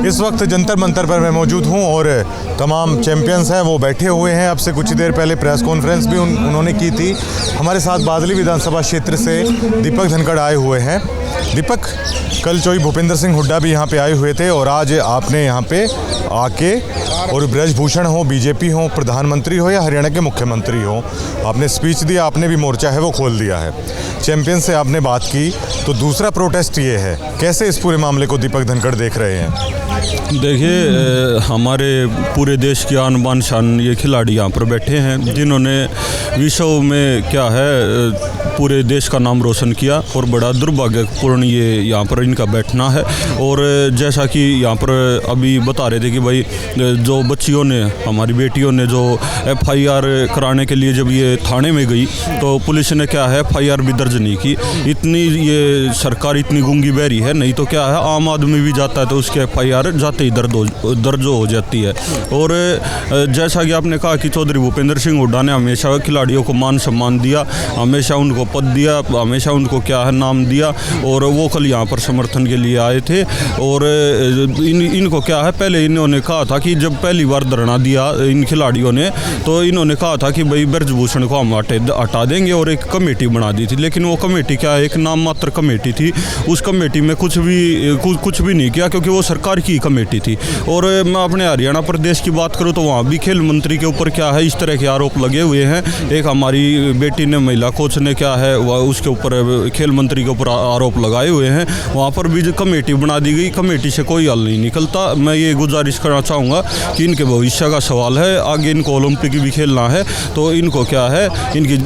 इस वक्त जंतर मंतर पर मैं मौजूद हूं और तमाम चैंपियंस हैं वो बैठे हुए हैं। अब से कुछ देर पहले प्रेस कॉन्फ्रेंस भी उन्होंने की थी। हमारे साथ बादली विधानसभा क्षेत्र से दीपक धनखड़ आए हुए हैं। दीपक, कल चौई भूपेंद्र सिंह हुड्डा भी यहाँ पे आए हुए थे और आज आपने यहाँ पे आके, और ब्रजभूषण हो, बीजेपी हो, प्रधानमंत्री हो या हरियाणा के मुख्यमंत्री हो, आपने स्पीच दिया, आपने भी मोर्चा है वो खोल दिया है। चैंपियन से आपने बात की, तो दूसरा प्रोटेस्ट ये है, कैसे इस पूरे मामले को दीपक धनखड़ देख रहे हैं? देखिए, हमारे पूरे देश की आन बान शान ये खिलाड़ी यहाँ पर बैठे हैं जिन्होंने विश्व में क्या है पूरे देश का नाम रोशन किया, और बड़ा दुर्भाग्यपूर्ण ये यहाँ पर इनका बैठना है। और जैसा कि यहाँ पर अभी बता रहे थे कि भाई जो बच्चियों ने, हमारी बेटियों ने जो FIR कराने के लिए जब ये थाने में गई तो पुलिस ने क्या है FIR भी दर्ज नहीं की। इतनी ये सरकार इतनी गूंगी बहरी है, नहीं तो क्या है आम आदमी भी जाता है तो उसके FIR जाते ही दर्ज हो जाती है। और जैसा कि आपने कहा कि चौधरी भूपेंद्र सिंह हुड्डा ने हमेशा खिलाड़ियों को मान सम्मान दिया, हमेशा उनको पद दिया, हमेशा उनको क्या है नाम दिया, और वो कल यहाँ पर समर्थन के लिए आए थे। और इनको क्या है, पहले इन्होंने कहा था कि जब पहली बार धरना दिया इन खिलाड़ियों ने तो इन्होंने कहा था कि भाई ब्रजभूषण को हम हटा देंगे, और एक कमेटी बना दी थी। लेकिन वो कमेटी क्या है, एक नाम मात्र कमेटी थी। उस कमेटी में कुछ भी नहीं किया, क्योंकि वो सरकार की कमेटी थी। और मैं अपने हरियाणा प्रदेश की बात करूँ तो वहाँ भी खेल मंत्री के ऊपर क्या है इस तरह के आरोप लगे हुए हैं। एक हमारी बेटी ने, महिला कोच ने क्या है उसके ऊपर, खेल मंत्री के ऊपर आरोप लगाए हुए हैं। वहाँ पर भी जो कमेटी बना दी गई, कमेटी से कोई हल नहीं निकलता। मैं ये गुजारिश करना चाहूँगा कि इनके भविष्य का सवाल है, आगे इनको ओलंपिक भी खेलना है, तो इनको क्या है इनकी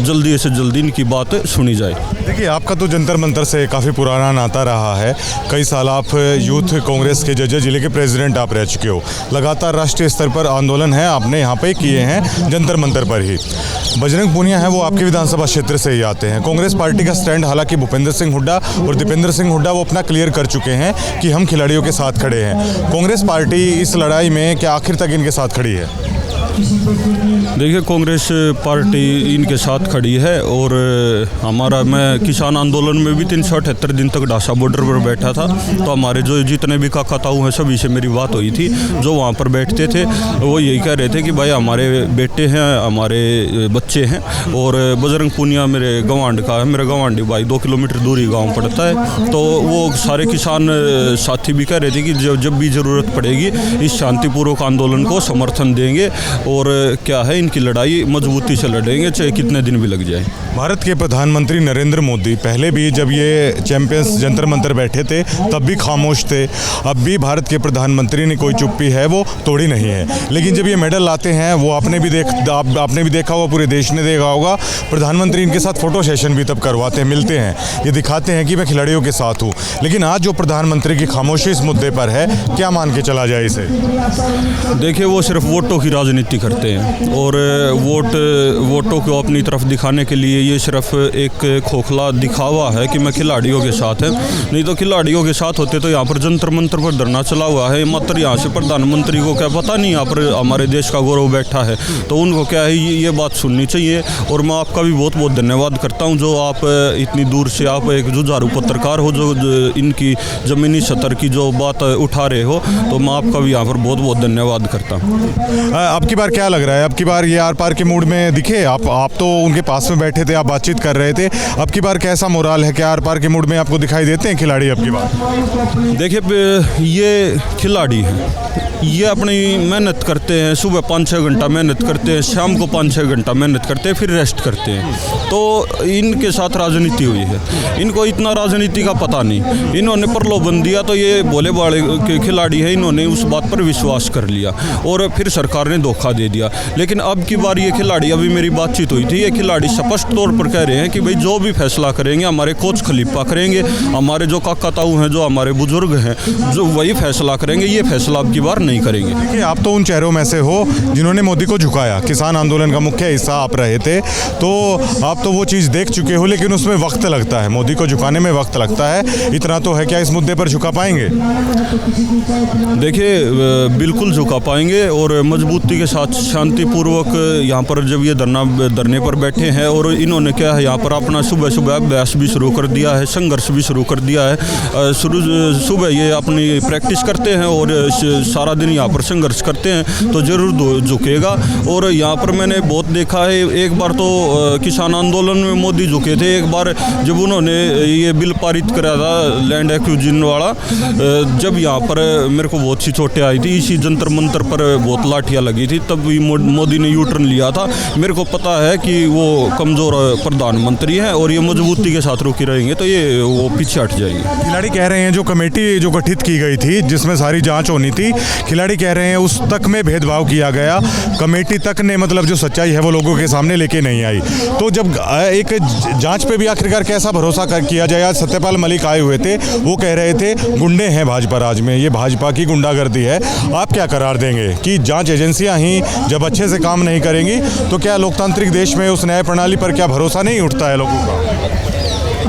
जल्दी से जल्दी इनकी बात सुनी जाए। देखिए, आपका तो जंतर मंतर से काफ़ी पुराना नाता रहा है। कई साल आप यूथ कांग्रेस के जज, जिले के प्रेसिडेंट आप रह चुके हो। लगातार राष्ट्रीय स्तर पर आंदोलन है आपने यहाँ पे किए हैं जंतर मंतर पर ही। बजरंग पूनिया है वो आपके विधानसभा क्षेत्र से ही आते हैं। कांग्रेस पार्टी का स्टैंड, हालांकि भूपेंद्र सिंह हुड्डा और दीपेंद्र सिंह हुड्डा वो अपना क्लियर कर चुके हैं कि हम खिलाड़ियों के साथ खड़े हैं। कांग्रेस पार्टी इस लड़ाई में क्या आखिर तक इनके साथ खड़ी है? देखिए, कांग्रेस पार्टी इनके साथ खड़ी है। और मैं किसान आंदोलन में भी 378 दिन तक ढासा बॉर्डर पर बैठा था, तो हमारे जो जितने भी काका ताऊ हैं सभी से मेरी बात हुई थी। जो वहाँ पर बैठते थे वो यही कह रहे थे कि भाई हमारे बेटे हैं, हमारे बच्चे हैं। और बजरंग पूनिया मेरे गवांड का है, मेरा गवांडी भाई 2 किलोमीटर दूरी गाँव पड़ता है। तो वो सारे किसान साथी भी कह रहे थे कि जब भी ज़रूरत पड़ेगी इस शांतिपूर्वक आंदोलन को समर्थन देंगे, और क्या है इनकी लड़ाई मजबूती से लड़ेंगे, चाहे कितने दिन भी लग जाए। भारत के प्रधानमंत्री नरेंद्र मोदी पहले भी जब ये चैंपियंस जंतर मंतर बैठे थे तब भी खामोश थे। अब भी भारत के प्रधानमंत्री ने कोई चुप्पी है वो तोड़ी नहीं है। लेकिन जब ये मेडल लाते हैं, वो आपने भी देखा होगा, पूरे देश ने देखा होगा, प्रधानमंत्री इनके साथ फोटो सेशन भी तब करवाते हैं, मिलते हैं, ये दिखाते हैं कि मैं खिलाड़ियों के साथ हूँ। लेकिन आज जो प्रधानमंत्री की खामोशी इस मुद्दे पर है, क्या मान के चला जाए इसे? देखिए, वो सिर्फ वोटों की राजनीति करते हैं, और वोटों को अपनी तरफ दिखाने के लिए ये सिर्फ एक खोखला दिखावा है कि मैं खिलाड़ियों के साथ है। नहीं तो खिलाड़ियों के साथ होते तो यहाँ पर जंतर मंतर पर धरना चला हुआ है। मात्र यहाँ से प्रधानमंत्री को क्या पता नहीं यहाँ पर हमारे देश का गौरव बैठा है, तो उनको क्या है ये बात सुननी चाहिए। और मैं आपका भी बहुत बहुत धन्यवाद करता हूँ जो आप इतनी दूर से, आप एक जुझारू पत्रकार हो जो इनकी ज़मीनी सतर की जो बात उठा रहे हो, तो मैं आपका भी यहाँ पर बहुत बहुत धन्यवाद करता हूँ। अब की बार क्या लग रहा है, अब की बार ये आर पार के मूड में दिखे? आप तो उनके पास में बैठे थे, आप बातचीत कर रहे थे। अब की बार कैसा मोराल है, क्या आर पार के मूड में आपको दिखाई देते हैं खिलाड़ी अब की बार? देखिए, ये खिलाड़ी हैं, ये अपनी मेहनत करते हैं, सुबह 5-6 घंटा मेहनत करते हैं, शाम को 5-6 घंटा मेहनत करते हैं, फिर रेस्ट करते हैं। तो इनके साथ राजनीति हुई है, इनको इतना राजनीति का पता नहीं। इन्होंने प्रलोभन दिया तो ये भोले भाले के खिलाड़ी है, इन्होंने उस बात पर विश्वास कर लिया और फिर सरकार ने धोखा दे दिया। लेकिन अब की बार ये खिलाड़ी, अभी मेरी बातचीत हुई थी, ये खिलाड़ी स्पष्ट तौर पर कह रहे हैं कि भाई जो भी फैसला करेंगे हमारे कोच खलीफा करेंगे, हमारे जो काका ताऊ हैं, जो हमारे बुजुर्ग हैं, जो वही फैसला करेंगे, ये फैसला अब की बार नहीं करेंगे। देखिए, आप तो उन चेहरों में से हो जिन्होंने मोदी को झुकाया, किसान आंदोलन का मुख्य हिस्सा आप रहे थे, तो आप तो वो चीज़ देख चुके हो, लेकिन उसमें वक्त लगता है, मोदी को झुकाने में वक्त लगता है। इतना तो है, क्या इस मुद्दे पर झुका पाएंगे? देखिए, बिल्कुल झुका पाएंगे और मजबूती के साथ शांतिपूर्वक यहाँ पर जब ये धरने पर बैठे हैं और इन्होंने क्या है यहाँ पर अपना सुबह सुबह अभ्यास भी शुरू कर दिया है, संघर्ष भी शुरू कर दिया है। सुबह ये अपनी प्रैक्टिस करते हैं और सारा दिन यहाँ पर संघर्ष करते हैं, तो ज़रूर झुकेगा। और यहाँ पर मैंने बहुत देखा है, एक बार तो किसान आंदोलन में मोदी झुके थे, एक बार जब उन्होंने ये बिल पारित करा था लैंड एक्विजिशन वाला, जब यहाँ पर मेरे को बहुत सी चोटें आई थी, इसी जंतर मंतर पर बहुत लाठियाँ लगी थी, तब भी मोदी ने यू टर्न लिया था। मेरे को पता है कि वो कमज़ोर प्रधानमंत्री हैं और ये मजबूती के साथ रुके रहेंगे तो ये वो पीछे हट जाएगी। खिलाड़ी कह रहे हैं जो कमेटी जो गठित की गई थी जिसमें सारी जांच होनी थी, खिलाड़ी कह रहे हैं उस तक में भेदभाव किया गया, कमेटी तक ने मतलब जो सच्चाई है वो लोगों के सामने लेके नहीं आई। तो जब एक जांच पे भी आखिरकार कैसा भरोसा किया जाए? आज सत्यपाल मलिक आए हुए थे, वो कह रहे थे गुंडे हैं भाजपा राज में, ये भाजपा की गुंडागर्दी है। आप क्या करार देंगे कि जांच एजेंसियां ही जब अच्छे से काम नहीं करेंगी तो क्या लोकतांत्रिक देश में उस न्याय प्रणाली पर क्या भरोसा नहीं उठता है लोगों का?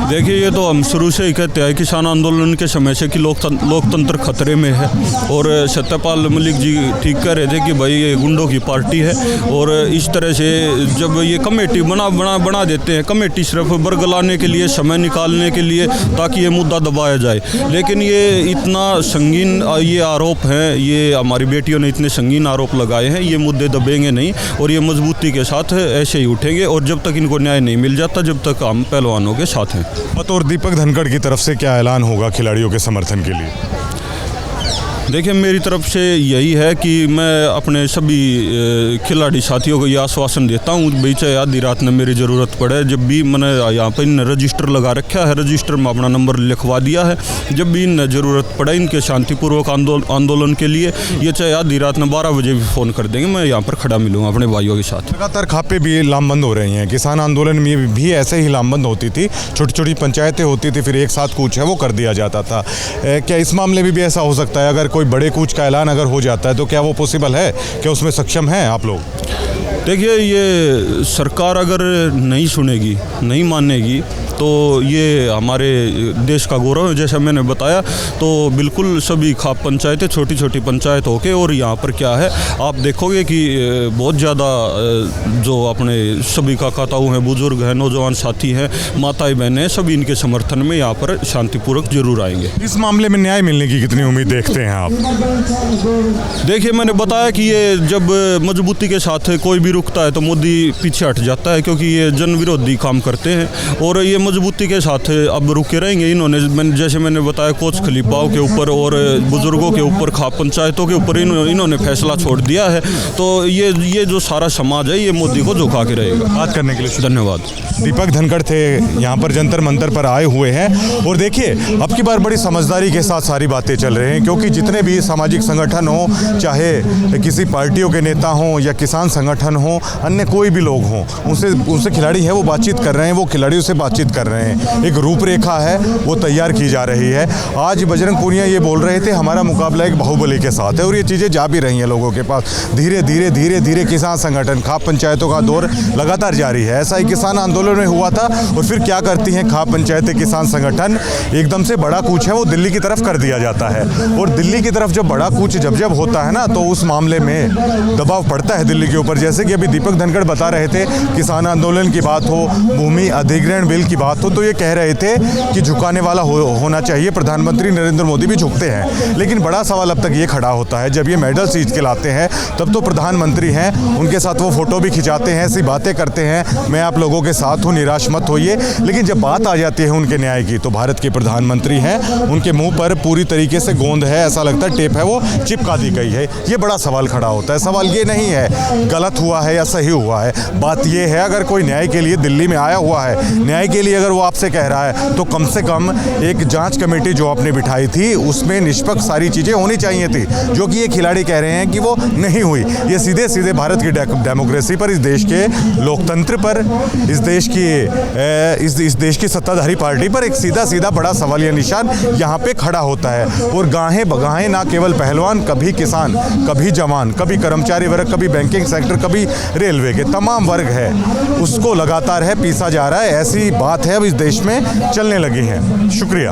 देखिए, ये तो हम शुरू से ही कहते हैं किसान आंदोलन के समय से कि लोकतंत्र खतरे में है, और सत्यपाल मलिक जी ठीक कह रहे थे कि भाई ये गुंडों की पार्टी है। और इस तरह से जब ये कमेटी बना देते हैं, कमेटी सिर्फ बरगलाने के लिए, समय निकालने के लिए, ताकि ये मुद्दा दबाया जाए। लेकिन ये इतना संगीन ये आरोप हैं, ये हमारी बेटियों ने इतने संगीन आरोप लगाए हैं, ये मुद्दे दबेंगे नहीं और ये मजबूती के साथ ऐसे ही उठेंगे। और जब तक इनको न्याय नहीं मिल जाता, जब तक हम पहलवानों के साथ हैं। बतौर दीपक धनखड़ की तरफ से क्या ऐलान होगा खिलाड़ियों के समर्थन के लिए? देखिए, मेरी तरफ से यही है कि मैं अपने सभी खिलाड़ी साथियों को ये आश्वासन देता हूँ, भाई चाहे आधी रात में मेरी ज़रूरत पड़े, जब भी मैंने यहाँ पर इन रजिस्टर लगा रखा है, रजिस्टर में अपना नंबर लिखवा दिया है, जब भी इन ज़रूरत पड़े इनके शांतिपूर्वक आंदोलन के लिए, ये चाहे आधी रात में 12 बजे भी फ़ोन कर देंगे, मैं यहाँ पर खड़ा मिलूँगा अपने भाइयों के साथ। लगातार खापे भी लामबंद हो रही हैं, किसान आंदोलन में भी ऐसे ही लामबंद होती थी, छोटी छोटी पंचायतें होती थी, फिर एक साथ कूच है वो कर दिया जाता था। क्या इस मामले में भी ऐसा हो सकता है? अगर कोई बड़े कूच का ऐलान अगर हो जाता है तो क्या वो पॉसिबल है? क्या उसमें सक्षम हैं आप लोग? देखिए, ये सरकार अगर नहीं सुनेगी, नहीं मानेगी, तो ये हमारे देश का गौरव है। जैसा मैंने बताया, तो बिल्कुल सभी खाप पंचायतें छोटी छोटी पंचायत होके, और यहाँ पर क्या है आप देखोगे कि बहुत ज़्यादा जो अपने सभी काका ताऊ हैं, बुजुर्ग हैं, नौजवान साथी हैं, माताएं बहनें, सभी इनके समर्थन में यहाँ पर शांतिपूर्वक जरूर आएंगे। इस मामले में न्याय मिलने की कितनी उम्मीद देखते हैं आप? देखिए, मैंने बताया कि ये जब मजबूती के साथ कोई भी रुकता है तो मोदी पीछे हट जाता है, क्योंकि ये जन विरोधी काम करते हैं और ये मजबूती के साथ अब रुके रहेंगे। इन्होंने जैसे मैंने बताया कोच खलीफाओं के ऊपर और बुजुर्गों के ऊपर, खाप पंचायतों के ऊपर इन्होंने फैसला छोड़ दिया है, तो ये जो सारा समाज है ये मोदी को झुका के रहेगा। बात करने के लिए धन्यवाद। दीपक धनखड़ थे, यहाँ पर जंतर मंतर पर आए हुए हैं। और देखिए, अब की बार बड़ी समझदारी के साथ सारी बातें चल रही हैं, क्योंकि जितने भी सामाजिक संगठन हो, चाहे किसी पार्टियों के नेता हों या किसान संगठन हो, अन्य कोई भी लोग हों, उनसे खिलाड़ी है वो बातचीत कर रहे हैं, वो खिलाड़ियों से बातचीत कर रहे हैं। एक रूपरेखा है वो तैयार की जा रही है। आज बजरंग पूनिया ये बोल रहे थे हमारा मुकाबला एक बाहुबली के साथ है, और ये चीज़ें जा भी रही हैं लोगों के पास। धीरे धीरे धीरे धीरे किसान संगठन, खाप पंचायतों का दौर लगातार जारी है। ऐसा ही किसान आंदोलन में हुआ था, और फिर क्या करती हैं खाप पंचायतें, किसान संगठन, एकदम से बड़ा कूच है वो दिल्ली की तरफ कर दिया जाता है। और दिल्ली की तरफ जब बड़ा कूच जब होता है ना, तो उस मामले में दबाव पड़ता है दिल्ली के ऊपर। जैसे कि अभी दीपक धनखड़ बता रहे थे, किसान आंदोलन की बात हो, भूमि अधिग्रहण बिल की बात हो, तो ये कह रहे थे कि झुकाने वाला होना चाहिए। प्रधानमंत्री नरेंद्र मोदी भी झुकते हैं, लेकिन बड़ा सवाल अब तक ये खड़ा होता है, जब ये मेडल जीत के लाते हैं तब तो प्रधानमंत्री हैं, उनके साथ वो फोटो भी खिंचाते हैं, ऐसी बातें करते हैं, मैं आप लोगों के साथ हूँ, निराश मत होइए। लेकिन जब बात आ जाती है उनके न्याय की, तो भारत के प्रधानमंत्री हैं, उनके मुंह पर पूरी तरीके से गोंद है, ऐसा लगता है टेप है वो चिपका दी गई है। ये बड़ा सवाल खड़ा होता है। सवाल ये नहीं है गलत हुआ है या सही हुआ है, बात ये है अगर कोई न्याय के लिए दिल्ली में आया हुआ है, न्याय के लिए अगर वो आपसे कह रहा है तो कम से कम एक जांच कमेटी जो आपने बिठाई थी उसमें निष्पक्ष सारी चीज़ें होनी चाहिए थी, जो कि ये खिलाड़ी कह रहे हैं कि वो नहीं हुई। ये सीधे सीधे भारत की डेमोक्रेसी पर, इस देश के लोकतंत्र पर, इस देश की सत्ताधारी पार्टी पर एक सीधा सीधा बड़ा सवालिया निशान यहाँ पे खड़ा होता है। और गाहें बगाहें ना केवल पहलवान, कभी किसान, कभी जवान, कभी कर्मचारी वर्ग, कभी बैंकिंग सेक्टर, कभी रेलवे के तमाम वर्ग है, उसको लगातार है पीसा जा रहा है। ऐसी बात है अब इस देश में चलने लगी है। शुक्रिया।